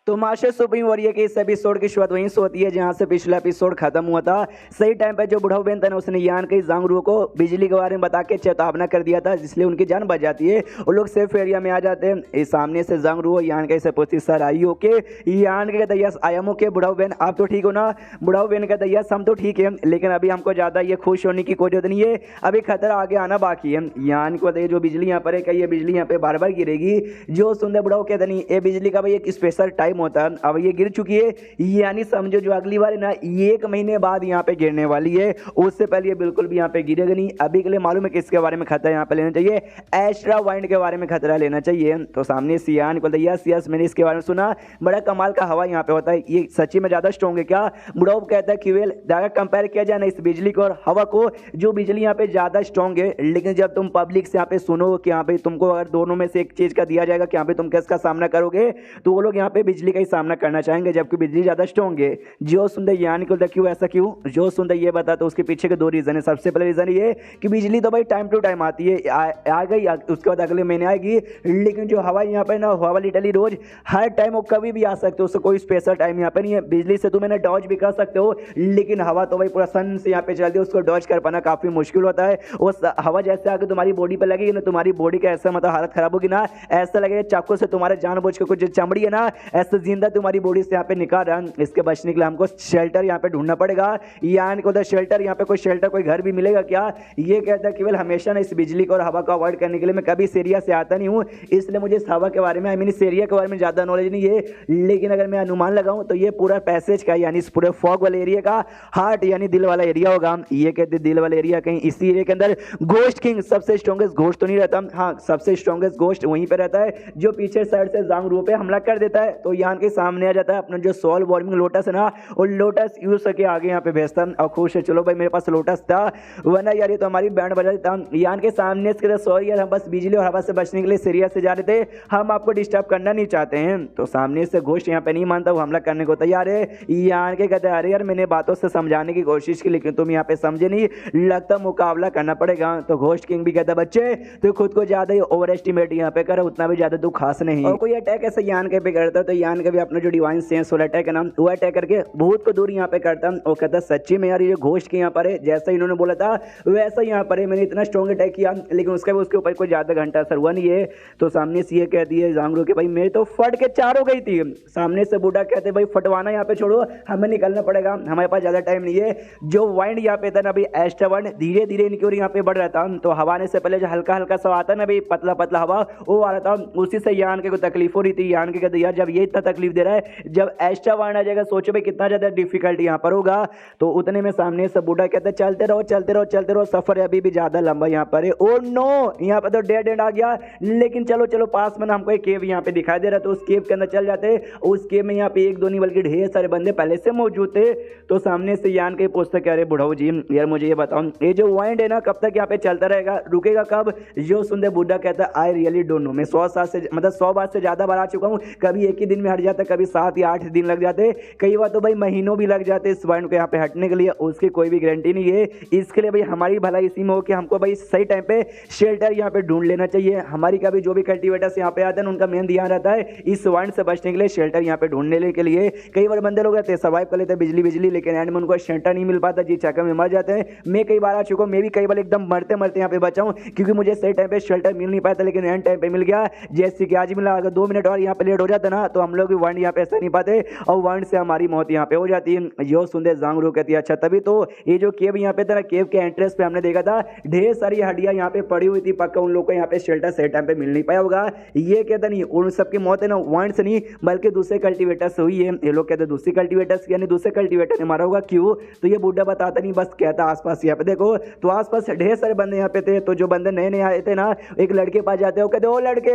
तो master supreme warrior के इस एपिसोड की शुरुआत वहीं से होती है जहां से पिछला एपिसोड खत्म हुआ था। सही टाइम पर जो बुढ़ाऊ बेन था ना, उसने यान के जांगरू को बिजली के बारे में बता के चेतावना कर दिया था, जिसलिए उनकी जान बच जाती है। वो लोग सेफ एरिया में आ जाते हैं। इस सामने से जांगरू यान के से पूछती, सर आई हो के? यान के कहता, यस आई एम ओके बुढ़ाऊ बेन, आप तो ठीक हो ना? बुढ़ाऊ बेन कहता, यस हम तो ठीक है, लेकिन अभी हमको ज़्यादा ये खुश होने की कोई जरूरत नहीं है, अभी खतरा आगे आना बाकी है। यान को बताइए जो बिजली यहाँ पर है, क्या ये बिजली यहाँ पे बार बार गिरेगी? जो सुंदर बुढ़ाऊ कहता, नहीं ये बिजली का भाई एक स्पेशल टाइम होता है, अब ये गिर चुकी है, यानी समझो जो अगली बार है ना 1 महीने बाद यहाँ पे गिरने वाली है, उससे पहले ये बिल्कुल भी यहाँ पे गिरेगा नहीं। अभी के लिए मालूम है किसके बारे में खतरा यहाँ पे लेना चाहिए, एस्ट्रा वाइंड के बारे में खतरा लेना चाहिए। तो सामने सियान को यस यस मैंने इसके बारे में सुना, बड़ा कमाल का हवा यहाँ पे होता है, ये सच्ची में ज्यादा स्ट्रॉन्ग है क्या? बुढ़ाऊ कहता है कि वेल ज्यादा कंपेयर किया जाए ना इस बिजली को और हवा को, जो बिजली यहाँ पे ज्यादा स्ट्रॉन्ग है, लेकिन जब तुम पब्लिक से यहाँ पे सुनो कि यहाँ पे तुमको अगर दोनों में से एक चीज का दिया जाएगा कि यहाँ पे तुम किसका सामना करोगे, तो वो लोग यहाँ पे बिजली का ही सामना करना चाहेंगे, जबकि बिजली ज्यादा स्ट्रॉन्ग है। जो सुंदर यानी को क्यों ऐसा क्यों, जो सुंदर ये बता, तो उसके पीछे के 2 रीजन है। सबसे पहले रीजन ये कि बिजली तो भाई टाइम टू टाइम आती है, आ गई उसके बाद अगले महीने आएगी, लेकिन जो हवा यहाँ पे ना, हवा लिटरली रोज हर टाइम वो कभी भी आ सकते हो, उससे कोई स्पेशल टाइम यहाँ पे नहीं है। बिजली से तुम डॉज भी कर सकते हो, लेकिन हवा तो भाई पूरा सन से यहाँ पे चलती है, उसको डॉज कर पाना काफी मुश्किल होता है। उस हवा जैसे आके तुम्हारी बॉडी पे लगेगी ना, तुम्हारी बॉडी का ऐसा मतलब हालत खराब होगी ना, ऐसा लगेगा चाकू से तुम्हारे जानबूझ के कुछ चमड़ी है ना ऐसे जिंदा तुम्हारी बॉडी से यहाँ पे निकाल रहा है। इसके बचने के लिए हमको शेल्टर यहाँ पे ढूंढना पड़ेगा। यान को शेल्टर, यहाँ पे कोई शेल्टर कोई घर भी मिलेगा क्या? ये कहता है केवल हमेशा ना इस बिजली को और हवा को अवॉइड करने के लिए मैं कभी इस एरिया से आता नहीं हूँ, इसलिए मुझे इस हवा के बारे में, आई मीन इस एरिया के बारे में ज्यादा नॉलेज नहीं है, लेकिन अगर मैं अनुमान लगाऊं तो ये पूरा पैसेज का यानी इस पूरे फॉग वाले एरिया का हार्ट यानी दिल वाला एरिया होगा। ये कहते दिल वाला एरिया, कहीं इसी एरिया के अंदर घोस्ट किंग, सबसे स्ट्रॉन्गेस्ट घोस्ट तो नहीं रहता, हाँ सबसे स्ट्रॉन्गेस्ट घोस्ट वहीं पे रहता है, जो पीछे साइड से जांगरू पे हमला कर देता है। तो यान के सामने आ जाता है अपना जो सोल वार्मिंग लोटस है ना, और लोटस यूज करके आगे यहाँ पे भेजता और खुश है, चलो भाई मेरे पास लोटस था, वरना यार ये तो हमारी बैंड बजा देता। यान के सामने से सॉरी यार, हम बस बिजली और हवा से बचने के लिए सीरिया से जा रहे थे, हम आपको डिस्टर्ब करना नहीं चाहते हैं। तो सामने से घोस्ट यहाँ पे नहीं मानता, वो हमला करने को तैयार है। यान के कहते अरे यार मैंने बातों से समझाने की कोशिश की, लेकिन तुम यहाँ पे समझे नहीं, लगता मुकाबला करना पड़ेगा। तो घोस्ट किंग भी कहता बच्चे तो खुद को ज्यादा ही ओवर एस्टिमेट यहाँ पे करो, उतना भी ज्यादा तू खास नहीं। और कोई अटैक ऐसे यान के पे करता तो यान के भी अपना जो डिवाइन सेंस वाला अटैक है ना, वो अटैक करके भूत को दूर यहाँ पे करता और कहता सच्ची में यार ये घोस्ट के यहाँ पर है, जैसा इन्होंने बोला था वैसा यहाँ पर है, मैंने इतना स्ट्रॉन्ग अटैक किया, लेकिन उसके ऊपर कोई ज्यादा घंटा असर हुआ नहीं है। तो सामने से ये कहती है जांगरू के भाई मेरे तो फट के 4 हो गई थी। सामने से बूढ़ा कहते भाई फटवाना यहाँ पे छोड़ो, हमें निकलना पड़ेगा, हमारे पास ज्यादा टाइम नहीं है। जो वाइंड यहाँ पे था ना भाई, एस्ट्रा वाइंड धीरे धीरे इनकी ओर यहाँ पे बढ़ रहा था, तो हवा आने से पहले जो हल्का हल्का सा आता ना भाई, पतला पतला हवा वो आ रहा था, उसी से यान के को तकलीफ हो रही थी। यान के कहते यार जब ये इतना तकलीफ दे रहा है, जब एक्स्ट्रा वाइंड आ जाएगा सोचो भाई कितना ज्यादा डिफिकल्टी यहाँ पर होगा। तो उतने में सामने से बूढ़ा कहते चलते रहो चलते रहो चलते रहो, सफर अभी भी ज्यादा लंबा यहाँ पर है। ओ नो, यहाँ पर तो डेड एंड आ गया, लेकिन चलो चलो पास में हमको एक केव यहाँ पे दिखाई दे रहा, तो उस केव के अंदर चल जाते। उस केव में यहाँ पे 1 2 नहीं बल्कि ढेर सारे बंदे पहले से मौजूद थे। तो सामने से यान के पूछते कह रहे बुढ़ाऊ जी यार मुझे ये बताओ, ये जो वाइंड है ना कब तक यहाँ पे चलता रहेगा, रुकेगा कब? जो सुनते बूढ़ा कहता आई रियली डोंट नो, मैं 100 साल से मतलब 100 बार से ज्यादा बार आ चुका हूँ, कभी एक ही दिन में हट जाता, कभी 7 या 8 दिन लग जाते, कई बार तो भाई महीनों भी लग जाते इस वाइंड को यहाँ पे हटने के लिए, उसकी कोई भी गारंटी नहीं है। इसके लिए भाई हमारी भलाई इसी में हो कि हमको भाई सही टाइम पे शेल्टर यहाँ पे ढूंढ लेना चाहिए। हमारी का भी जो भी कल्टीवेटर्स यहाँ पे आते हैं उनका मेन ध्यान रहता है इस वाइंड से बचने के लिए, शेल्टर यहाँ पे ढूंढने के लिए। कई बार बंदे लोग रहते हैं सर्वाइव कर लेते हैं बिजली बिजली, लेकिन एंड में उनको शेल्टर नहीं मिल पाता, जी चक्कर में मर जाते हैं। मैं कई बार आ चुका हूँ, मैं भी कई बार एकदम मरते मरते यहाँ पे बचा हूँ, क्योंकि मुझे सही टाइम पे शेल्टर मिल नहीं पाता, लेकिन एंड टाइम पे मिल गया, जैसे कि आज मिला। अगर 2 मिनट और यहाँ पे लेट हो जाता ना, तो हम लोग वाइंड यहाँ पे ऐसा नहीं पाते और वाइंड से हमारी मौत यहाँ पे हो जाती है। जो सुंदर जांगरू कहती है अच्छा तभी तो ये जो केव यहाँ पे था ना, केव के एंट्रेंस पे हमने देखा था ढेर सारी हड्डियां यहाँ पे पड़ी हुई थी, पक्का उन लोग को यहाँ पे शेल्टर सही टाइम पे मिल नहीं पाया होगा। ये कहता नहीं उन सबकी मौत है ना वाइंड से नहीं बल्कि दूसरे कल्टीवेटर से हुई है। ये लोग कहते दूसरी कल्टीवेटर यानी दूसरे कल्टीवेटर ने मारा होगा, क्यों? तो ये बूढ़ा बताता नहीं, बस कहता आसपास यहाँ पे देखो, तो आसपास ढेर सारे बंदे यहाँ पे थे। तो जो बंदे नए नए आए थे ना, एक लड़के पास जाते हो, कहते ओ लड़के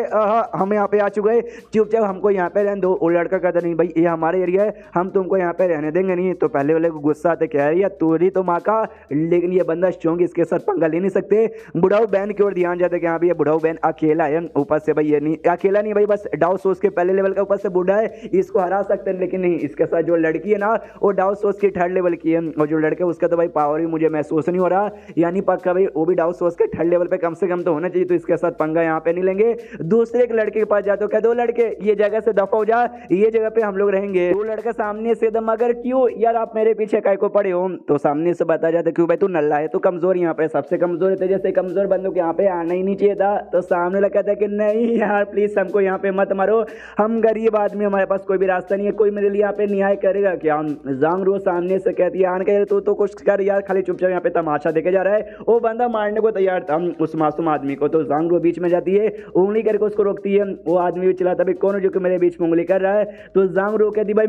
हम यहाँ पे आ चुके हैं, चुपचाप हमको यहाँ पे रहने दो। वो लड़का कहता नहीं भाई ये हमारे एरिया है, हम तुमको यहाँ पे रहने देंगे नहीं। तो पहले वाले को गुस्सा आते, कह रही है तोरी तो माँ का, लेकिन ये बंदा स्ट्रॉन्ग, इसके साथ पंगा ले नहीं सकते। बुढ़ाऊ बहन की ओर ध्यान जाता है कि हाँ भाई ये बुढ़ाऊ बहन अकेला है, ऊपर से भाई ये नहीं अकेला नहीं भाई, बस डाउ सोच के पहले लेवल का ऊपर से बूढ़ा है, इसको हरा सकते हैं, लेकिन नहीं इसके साथ जो लड़की है ना वो डाउ सोच की 3rd लेवल की है, और जो लड़के उसका तो भाई पावर ही मुझे महसूस नहीं हो रहा, यानी पक्का भाई वो भी डाउ सोच के 3rd लेवल पे कम से कम तो होना चाहिए, तो इसके साथ पंगा यहाँ पे नहीं लेंगे। दूसरे एक लड़के के पास जाते हो, कहते हो लड़के ये जगह से दफा हो जा, बेटा ये जगह पे हम लोग रहेंगे। वो लड़का सामने से एकदम मगर क्यों यार आप मेरे पीछे काय को पड़े हो। तो सामने से बता जाता क्यों भाई तू नल्ला है, तू कमजोर यहाँ पे सबसे कमजोर है, जैसे कमजोर बंदों को यहाँ पे आना ही नहीं चाहिए था। तो सामने लगा था कि नहीं यार प्लीज हमको यहाँ पे मत मारो, हम गरीब आदमी, हमारे पास कोई भी रास्ता नहीं है, कोई मेरे लिए यहाँ पे न्याय करेगा क्या। जांग रू सामने से कहती है आन के तू तो कुछ कर यार, खाली चुपचाप यहाँ पे तमाशा देखे जा रहा है। वो बंदा मारने को तैयार था उस मासूम आदमी को। तो जांग रू बीच में जाती है, उंगली करके उसको रोकती है। वो आदमी भी चिल्लाता भाई कौन है जो कि मेरे बीच में उंगली कर रहा है। तो जांग रू कहती भाई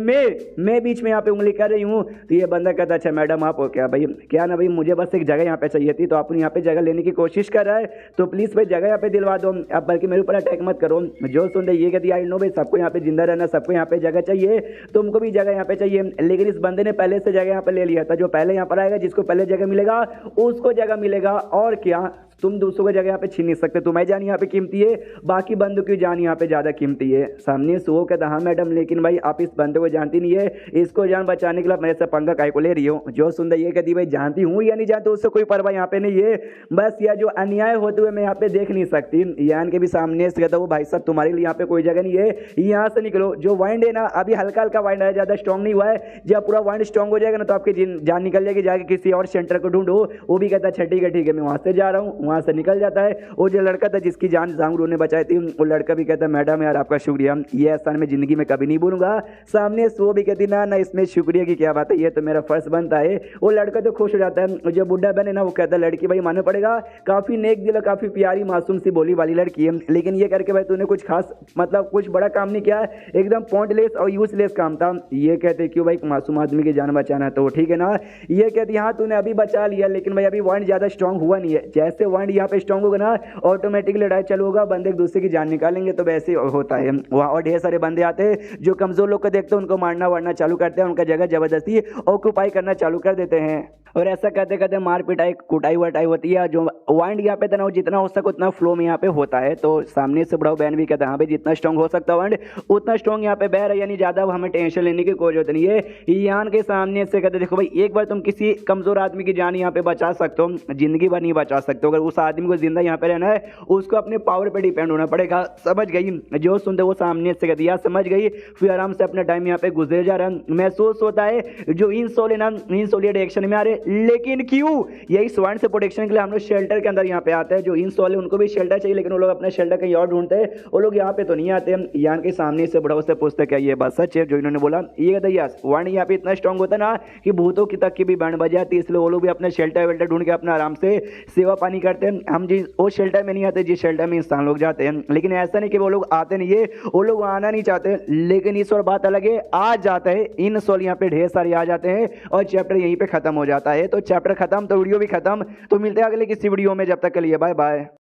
मैं बीच में यहाँ पे उंगली कर रही हूँ। तो ये बंदा कहता अच्छा मैडम आप हो क्या भाई, क्या ना भाई मुझे बस एक जगह यहाँ पे चाहिए थी, तो आप यहाँ पे जगह लेने की कोशिश कर रहा है, तो प्लीज भाई जगह यहाँ पे दिलवा दो, अब बल्कि मेरे ऊपर अटैक मत करो। जो सुन रहे ये कहती आई नो भाई सबको यहाँ पे जिंदा रहना, सबको यहाँ पे जगह चाहिए, तुमको भी जगह यहाँ पे चाहिए। लेकिन इस बंदे ने पहले से जगह यहाँ पे ले लिया था, जो पहले यहाँ पर आएगा जिसको पहले जगह मिलेगा उसको जगह मिलेगा, और क्या तुम दूसरों को जगह यहाँ पे छीन नहीं सकते। तुम्हारी जान यहाँ पे कीमती है, बाकी बंदों की जान यहाँ पे ज्यादा कीमती है। सामने से वो कहता हाँ मैडम लेकिन भाई आप इस बंदे को जानती नहीं है, इसको जान बचाने के लिए मेरे से पंगा काय को ले रही हो। जो सुंदर ये कहती भाई जानती हूँ या नहीं जानती उससे कोई परवाह यहाँ पे नहीं है, बस यह जो अन्याय होते हुए मैं यहाँ पे देख नहीं सकती। यान के भी सामने से कहता वो भाई साहब तुम्हारे लिए यहाँ पे कोई जगह नहीं है, यहाँ से निकलो। जो वाइंड है ना अभी हल्का हल्का वाइंड है, ज्यादा स्ट्रॉन्ग नहीं हुआ है, जब पूरा वाइंड स्ट्रॉन्ग हो जाएगा ना तो आपकी जान निकल जाएगी, जाके किसी और सेंटर को ढूंढो। वो भी कहता अच्छा ठीक है मैं वहां से जा रहा हूँ, वहां से निकल जाता है। वो जो लड़का था जिसकी जान जांग रू ने बचाई थी, वो लड़का भी कहता मैडम यार आपका शुक्रिया, ये एहसान मैं जिंदगी में कभी नहीं भूलूंगा। सामने से वो भी कहती ना इसमें शुक्रिया की क्या बात है, ये तो मेरा फर्ज बनता है। वो लड़का तो खुश हो जाता है। जो बुढ़ा बहन है ना वो कहता है लड़की भाई मानना पड़ेगा, काफी नेक दिल, काफी प्यारी मासूम सी बोली वाली लड़की है, लेकिन ये करके भाई तूने कुछ खास मतलब कुछ बड़ा काम नहीं किया, एकदम पॉइंटलेस और यूजलेस काम था। ये कहते क्यों भाई मासूम आदमी की जान बचाना है तो ठीक है ना। ये कहती हाँ तूने अभी बचा लिया, लेकिन भाई अभी वाइंड ज्यादा स्ट्रॉन्ग हुआ नहीं है, जैसे वाइंड यहाँ पे स्ट्रॉन्ग होगा ना ऑटोमेटिकली लड़ाई चालू होगा, बंदे एक दूसरे की जान निकालेंगे, तो वैसे होता है वहाँ। और ढेर सारे बंदे आते हैं जो कमजोर लोग को देखते हैं उनको मारना वारना चालू करते हैं, उनका जगह जबरदस्ती ऑक्यूपाई करना चालू कर देते हैं। और ऐसा करते करते मार पिटाई कुटाई वटाई होती है। जो वाइंड यहाँ पे था ना वो जितना हो सके उतना फ्लो में यहाँ पे होता है। तो सामने से बड़ा बहन भी कहता है हाँ भाई जितना स्ट्रॉन्ग हो सकता है वाइंड उतना स्ट्रॉन्ग यहाँ पे बह रहा है, यानी ज्यादा हमें टेंशन लेने की कोई जरूरत नहीं है। यान के सामने से कहते देखो भाई एक बार तुम किसी कमजोर आदमी की जान यहाँ पे बचा सकते हो, जिंदगी भर नहीं बचा सकते हो। अगर उस आदमी को जिंदा यहाँ पे रहना है उसको अपने पावर पे डिपेंड होना पड़ेगा, समझ गई। जो सुनते वो सामने से कहती यार समझ गई, फिर आराम से अपना टाइम यहाँ पे गुजरे जा रहा है। महसूस होता है जो इन सोल है ना इन सोलियर डायरेक्शन में आ रहे, लेकिन क्यों यही स्वाइन से प्रोटेक्शन के लिए हम लोग शेल्टर के अंदर यहाँ पे आते हैं। जो इन सोल है उनको भी शेल्टर चाहिए, लेकिन वो लोग अपना शेल्टर कहीं और ढूंढते हैं, वो लोग यहाँ पे तो नहीं आते। यान के सामने से बड़ा उससे पूछते क्या ये बात सच है जो इन्होंने बोला। ये कहता यस वाइंड यहाँ पे इतना स्ट्रॉन्ग होता है ना कि भूतों की तक की भी बैंड बजाती है, इसलिए वो लोग भी अपने शेल्टर वेल्टर ढूंढ के अपना आराम से सेवा पानी करते हैं। हम जिस वो शेल्टर में नहीं आते जिस शेल्टर में इंसान लोग जाते हैं, लेकिन ऐसा नहीं कि वो लोग आते नहीं है, वो लोग आना नहीं चाहते, लेकिन इस और बात अलग है आ जाते हैं। इन सोल यहाँ पे ढेर सारे आ जाते हैं और चैप्टर यहीं पे खत्म हो जाता है। तो चैप्टर खत्म तो वीडियो भी खत्म। तो मिलते हैं अगले किसी वीडियो में, जब तक के लिए बाय बाय।